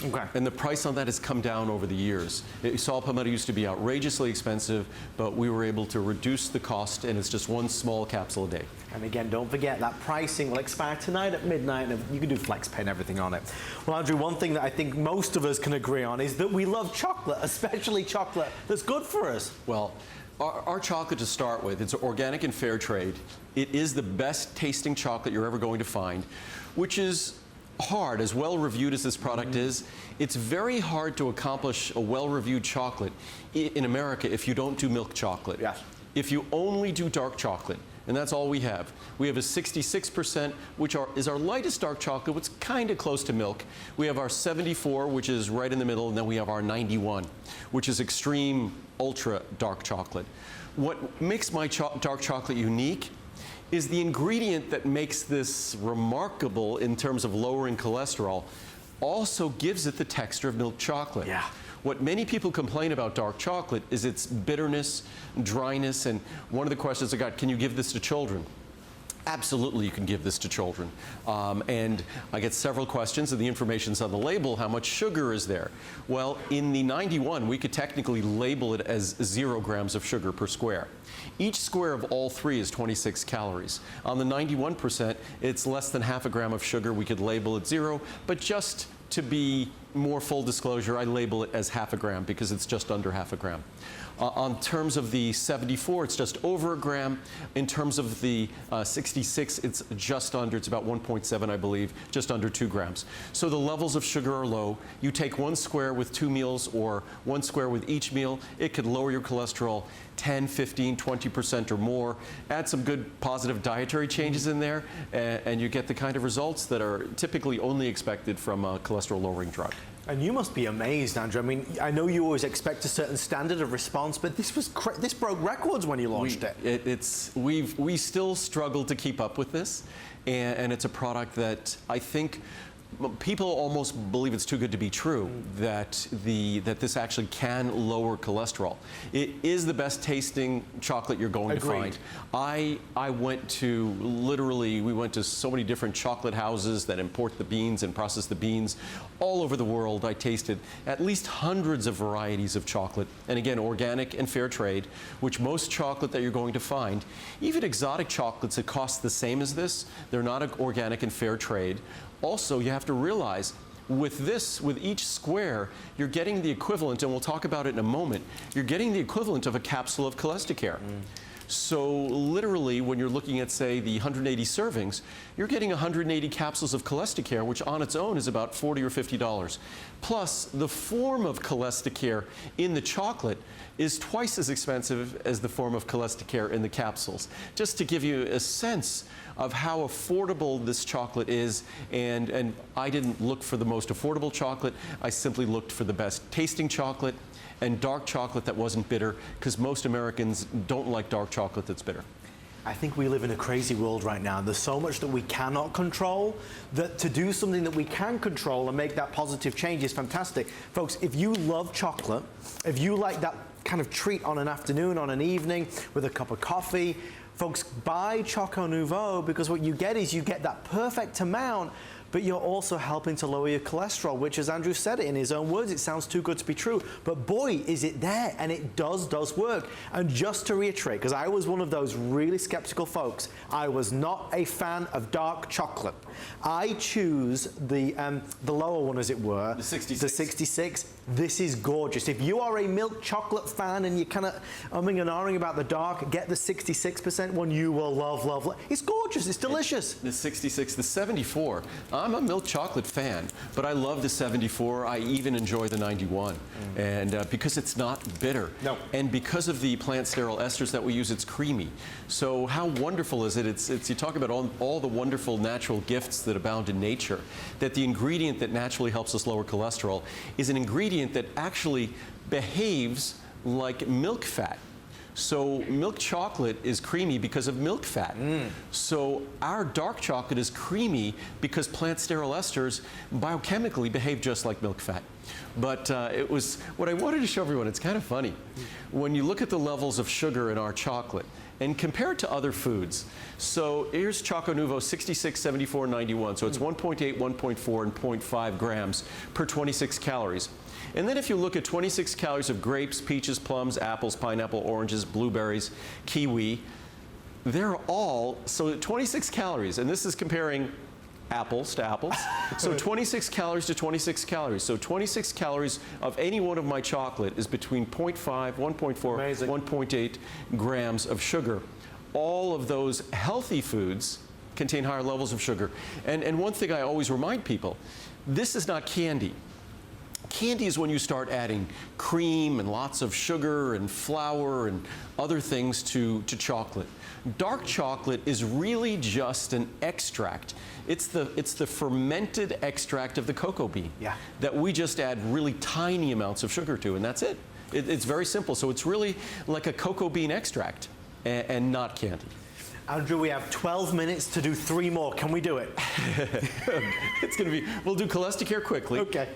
Okay. And the price on that has come down over the years. Saw palmetto used to be outrageously expensive, but we were able to reduce the cost, and it's just one small capsule a day. And again, don't forget that pricing will expire tonight at midnight, and you can do flex pay and everything on it. Well, Andrew, one thing that I think most of us can agree on is that we love chocolate, especially chocolate that's good for us. Well, our chocolate to start with, it's organic and fair trade. It is the best tasting chocolate you're ever going to find, which is hard. As well reviewed as this product is, it's very hard to accomplish a well-reviewed chocolate in America if you don't do milk chocolate. Yes. If you only do dark chocolate, and that's all we have. We have a 66%, which is our lightest dark chocolate, which is kind of close to milk. We have our 74, which is right in the middle, and then we have our 91, which is extreme ultra dark chocolate. What makes my dark chocolate unique is the ingredient that makes this remarkable in terms of lowering cholesterol also gives it the texture of milk chocolate. Yeah. What many people complain about dark chocolate is its bitterness, dryness, and one of the questions I got, can you give this to children? Absolutely, you can give this to children. And I get several questions, and the information's on the label. How much sugar is there? Well, in the 91, we could technically label it as 0 grams of sugar per square. Each square of all three is 26 calories. On the 91%, it's less than half a gram of sugar. We could label it 0, but just to be more full disclosure, I label it as half a gram because it's just under half a gram. On terms of the 74, it's just over a gram. In terms of the 66, it's just under, it's about 1.7, I believe, just under 2 grams. So the levels of sugar are low. You take 1 square with 2 meals or 1 square with each meal, it could lower your cholesterol 10, 15, 20% or more. Add some good positive dietary changes in there, and you get the kind of results that are typically only expected from a cholesterol-lowering drug. And you must be amazed, Andrew. I mean, I know you always expect a certain standard of response, but this broke records when you launched it. We still struggle to keep up with this, and it's a product that I think people almost believe it's too good to be true, that this actually can lower cholesterol. It is the best tasting chocolate you're going to find. I went to, literally, we went to so many different chocolate houses that import the beans and process the beans. All over the world, I tasted at least hundreds of varieties of chocolate. And again, organic and fair trade, which most chocolate that you're going to find, even exotic chocolates that cost the same as this, they're not organic and fair trade. Also, you have to realize with each square, you're getting the equivalent, and we'll talk about it in a moment, you're getting the equivalent of a capsule of cholesterol. So literally, when you're looking at, say, the 180 servings, you're getting 180 capsules of cholesterol, which on its own is about $40 or $50. Plus, the form of cholesterol in the chocolate is twice as expensive as the form of cholesterol in the capsules. Just to give you a sense of how affordable this chocolate is, and I didn't look for the most affordable chocolate, I simply looked for the best tasting chocolate and dark chocolate that wasn't bitter, because most Americans don't like dark chocolate that's bitter. I think we live in a crazy world right now. There's so much that we cannot control, that to do something that we can control and make that positive change is fantastic. Folks, if you love chocolate, if you like that kind of treat on an afternoon, on an evening, with a cup of coffee, folks, buy ChocoNuvo, because what you get is you get that perfect amount, but you're also helping to lower your cholesterol, which, as Andrew said it in his own words, it sounds too good to be true. But boy, is it there, and it does work. And just to reiterate, because I was one of those really skeptical folks, I was not a fan of dark chocolate. I choose the lower one, as it were. The 66. The 66. This is gorgeous. If you are a milk chocolate fan and you're kind of umming and ahhing about the dark, get the 66% one. You will love. It's gorgeous. It's delicious. The 66, the 74. I'm a milk chocolate fan, but I love the 74. I even enjoy the 91, and because it's not bitter. No. And because of the plant sterile esters that we use, it's creamy. So how wonderful is it? It's you talk about all the wonderful natural gifts that abound in nature, that the ingredient that naturally helps us lower cholesterol is an ingredient that actually behaves like milk fat. So milk chocolate is creamy because of milk fat. So our dark chocolate is creamy because plant sterile esters biochemically behave just like milk fat. But it was what I wanted to show everyone. It's kind of funny. When you look at the levels of sugar in our chocolate, and compare it to other foods. So here's ChocoNuvo 66, 74, 91. So it's 1.8, 1.4, and 0.5 grams per 26 calories. And then if you look at 26 calories of grapes, peaches, plums, apples, pineapple, oranges, blueberries, kiwi, they're all, so 26 calories, and this is comparing apples to apples. So 26 calories to 26 calories. So 26 calories of any one of my chocolate is between 0.5, 1.4, Amazing. 1.8 grams of sugar. All of those healthy foods contain higher levels of sugar. And one thing I always remind people, this is not candy. Candy is when you start adding cream and lots of sugar and flour and other things to chocolate. Dark chocolate is really just an extract. It's the fermented extract of the cocoa bean that we just add really tiny amounts of sugar to, and that's it. It's very simple. So it's really like a cocoa bean extract and not candy. Andrew, we have 12 minutes to do 3 more. Can we do it? It's going to be, we'll do cholesterol quickly. Okay.